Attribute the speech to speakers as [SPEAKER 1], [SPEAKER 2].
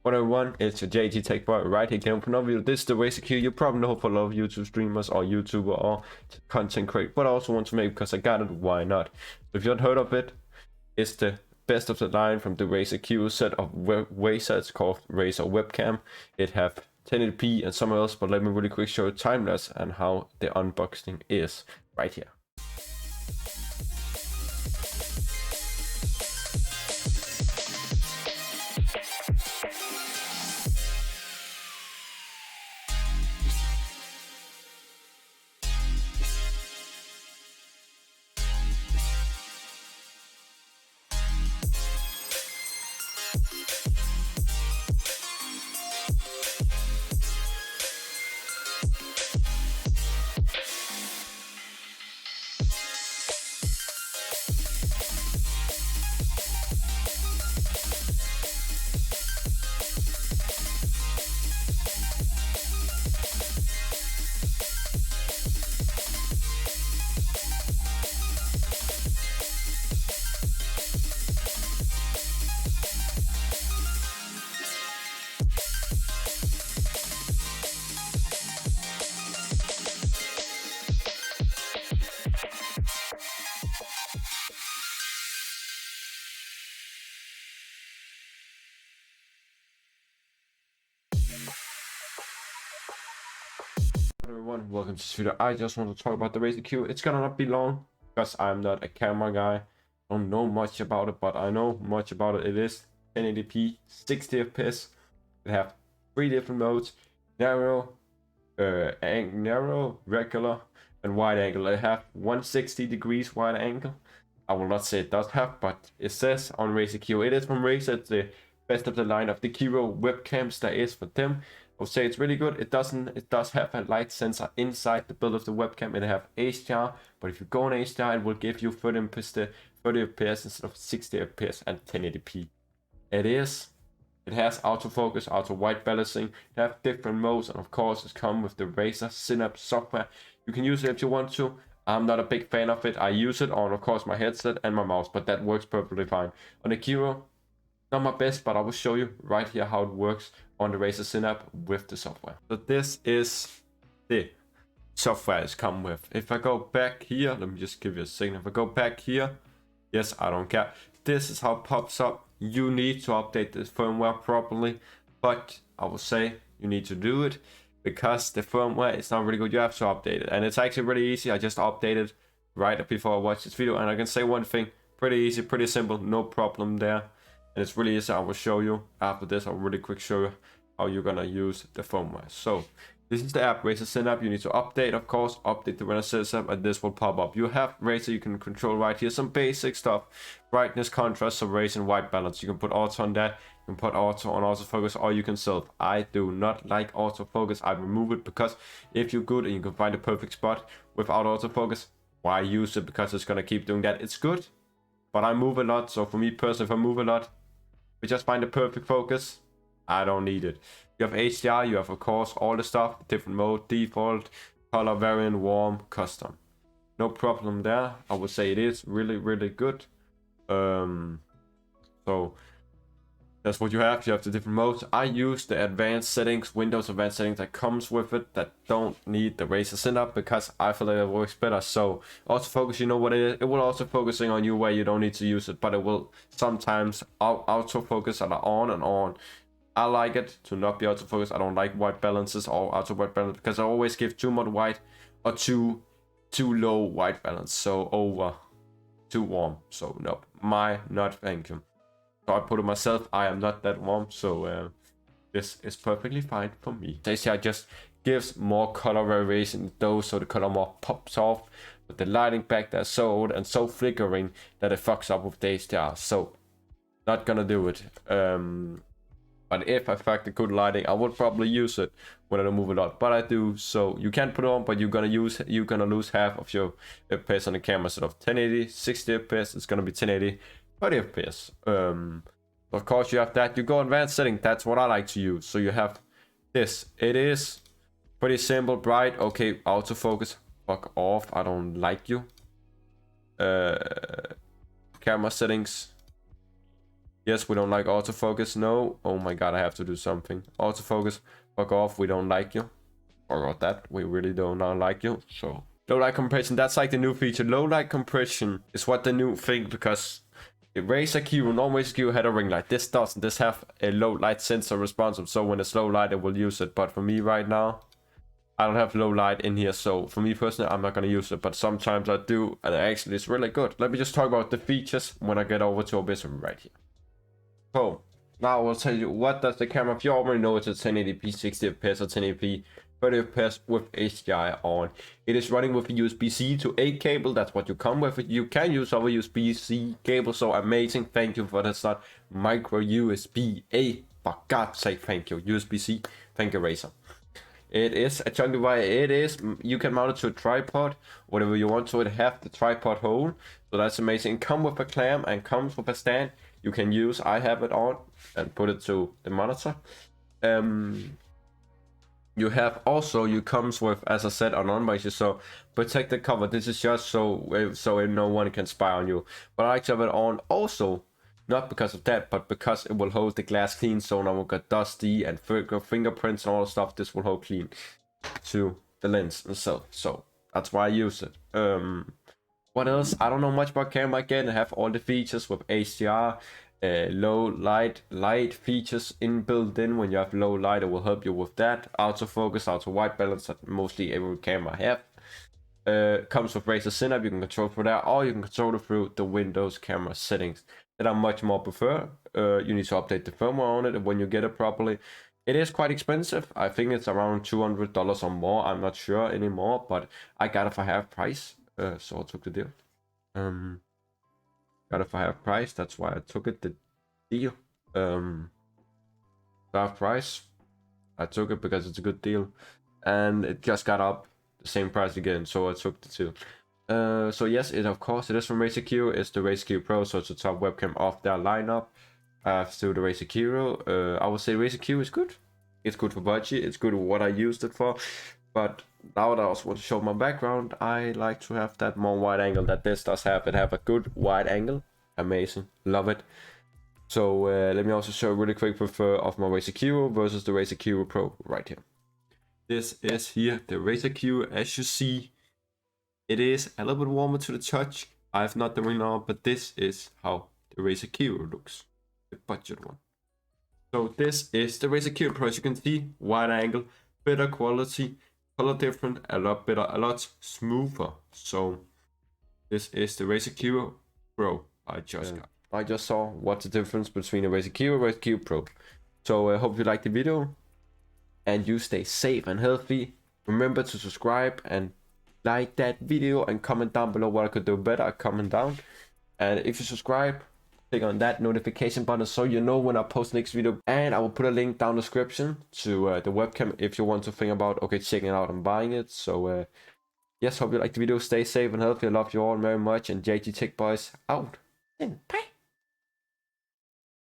[SPEAKER 1] What everyone, it's your JG Tech Boy right here again for another video. This is the Razer Kiyo. You probably know for a lot of YouTube streamers or YouTuber or content creator, but I also want to make because I got it, why not? So if you haven't heard of it, it's the best of the line from the Razer Kiyo set of Razer. It's called Razer Webcam. It have 1080p and somewhere else, but let me really quick show you time-lapse and how the unboxing is right here. Everyone, welcome to this video. I just want to talk about the Razer Kiyo. It's gonna not be long because I'm not a camera guy. I don't know much about it, but I know much about it. It is 1080p, 60 fps. It have 3 different modes: narrow, narrow, regular, and wide angle. It have 160 degrees wide angle. I will not say it does have, but it says on Razer Kiyo. It is from Razer. It's the best of the line of the Kiyo webcams there is for them. I would say it's really good. It does have a light sensor inside the build of the webcam. It have HDR, but if you go on HDR, it will give you 30 FPS instead of 60 FPS and 1080p. It has autofocus, auto white balancing. It have different modes, and of course, it comes with the Razer Synapse software. You can use it if you want to. I'm not a big fan of it. I use it on, of course, my headset and my mouse, but that works perfectly fine. On the Kiyo, not my best, but I will show you right here how it works on the Razer Synapse with the software. So this is the software it's come with. If I go back here, let me just give you a second. If I go back here, yes, I don't care. This is how it pops up. You need to update this firmware properly, but I will say you need to do it because the firmware is not really good. You have to update it, and it's actually really easy. I just updated right before I watched this video, and I can say one thing: pretty easy, pretty simple, no problem there. And it's really easy. I will show you after this. I'll really quick show you how you're gonna use the firmware. So this is the app Razer Synapse. You need to update, of course, update the Razer Synapse, and this will pop up. You have Razer. You can control right here some basic stuff: brightness, contrast, saturation, white balance. You can put auto on that. You can put auto on autofocus, or you can self. I do not like autofocus. I remove it because if you're good and you can find a perfect spot without autofocus, why use it? Because it's gonna keep doing that. It's good, but I move a lot. So for me personally, if I move a lot, we just find the perfect focus. I don't need it. You have HDR, you have of course all the stuff, different mode, default, color variant, warm, custom. No problem there. I would say it is really, really good. So that's what you have. You have the different modes. I use the advanced settings, Windows advanced settings that comes with it that don't need the Razer Synapse because I feel like it works better. So autofocus, you know what it is. It will also focusing on you where you don't need to use it, but it will sometimes autofocus on and on. I like it to not be autofocus. I don't like white balances or auto white balance because I always give too much white or too low white balance. So over too warm. So no, not thank you. So I put it myself. I am not that warm, so this is perfectly fine for me. HDR just gives more color variation though, so the color more pops off. But the lighting back there is so old and so flickering that it fucks up with the HDR. So not gonna do it. But if I fact the good lighting, I would probably use it when I don't move a lot. But I do, so you can put it on, but you're gonna lose half of your FPS on the camera. Instead of 1080, 60 FPS, it's gonna be 1080. 30 FPS. Of course you have that. You go advanced setting. That's what I like to use. So you have this. It is pretty simple, bright. Okay, autofocus. Fuck off. I don't like you. Camera settings. Yes, we don't like autofocus. No. Oh my god, I have to do something. Autofocus, fuck off. We don't like you. Forgot that. We really do not like you. So low light compression. That's like the new feature. Low light compression is what the new thing, because the Razer Kiyo, normal Razer Kiyo had a ring light. This doesn't. This have a low light sensor responsive. So when it's low light, it will use it. But for me right now, I don't have low light in here, so for me personally, I'm not gonna use it, but sometimes I do, and actually it's really good. Let me just talk about the features when I get over to OBS right here. So now I will tell you what does the camera. If you already know, it's a 1080p 60 fps or 1080p 30 fps with HDI on. It is running with a USB-C to A cable. That's what you come with. You can use other USB-C cable, so amazing. Thank you for that. Not micro USB-A. For God's sake, thank you. USB-C. Thank you, Razer. It is a chunky wire. It is, you can mount it to a tripod, whatever you want. So it have the tripod hole, so that's amazing. Come with a clamp and comes with a stand you can use. I have it on and put it to the monitor. You have also, you comes with, as I said, an unboxing, so protected cover. This is just so no one can spy on you. But I actually have it on also, not because of that, but because it will hold the glass clean, so now we've got dusty and fingerprints and all the stuff. This will hold clean to the lens itself, so that's why I use it. What else? I don't know much about camera. Again, I have all the features with HDR, low light features inbuilt in. When you have low light, it will help you with that. Autofocus, auto white balance, that mostly every camera have. Comes with Razer Synapse. You can control for that, or you can control it through the Windows camera settings that I much more prefer. You need to update the firmware on it when you get it properly. It is quite expensive. I think it's around $200 or more. I'm not sure anymore, but I got it for half price, so I took the deal. Got it for half price. That's why I took it. The deal. Half price. I took it because it's a good deal, and it just got up the same price again, so I took the two. So yes, it of course it is from Razer Kiyo. It's the Razer Kiyo Pro, so it's the top webcam of their lineup. Still the Razer Kiyo. I would say Razer Kiyo is good. It's good for budget. It's good for what I used it for. But now that I also want to show my background, I like to have that more wide angle that this does have. It have a good wide angle. Amazing, love it. So let me also show a really quick picture of my Razer Kiyo versus the Razer Kiyo Pro right here. This is here the Razer Kiyo. As you see, it is a little bit warmer to the touch. I have not the ring on, but this is how the Razer Kiyo looks, the budget one. So this is the Razer Kiyo Pro. As you can see, wide angle, better quality, color different, a lot better, a lot smoother. So this is the Razer Kiyo Pro I just got. I just saw what's the difference between the Razer Kiyo and Razer Kiyo Pro. So I hope you liked the video and you stay safe and healthy. Remember to subscribe and like that video and comment down below what I could do better. Comment down, and if you subscribe, click on that notification button so you know when I post next video. And I will put a link down the description to the webcam if you want to think about checking it out and buying it. So yes, hope you liked the video. Stay safe and healthy. I love you all very much, and JG Tech Boys out. And bye.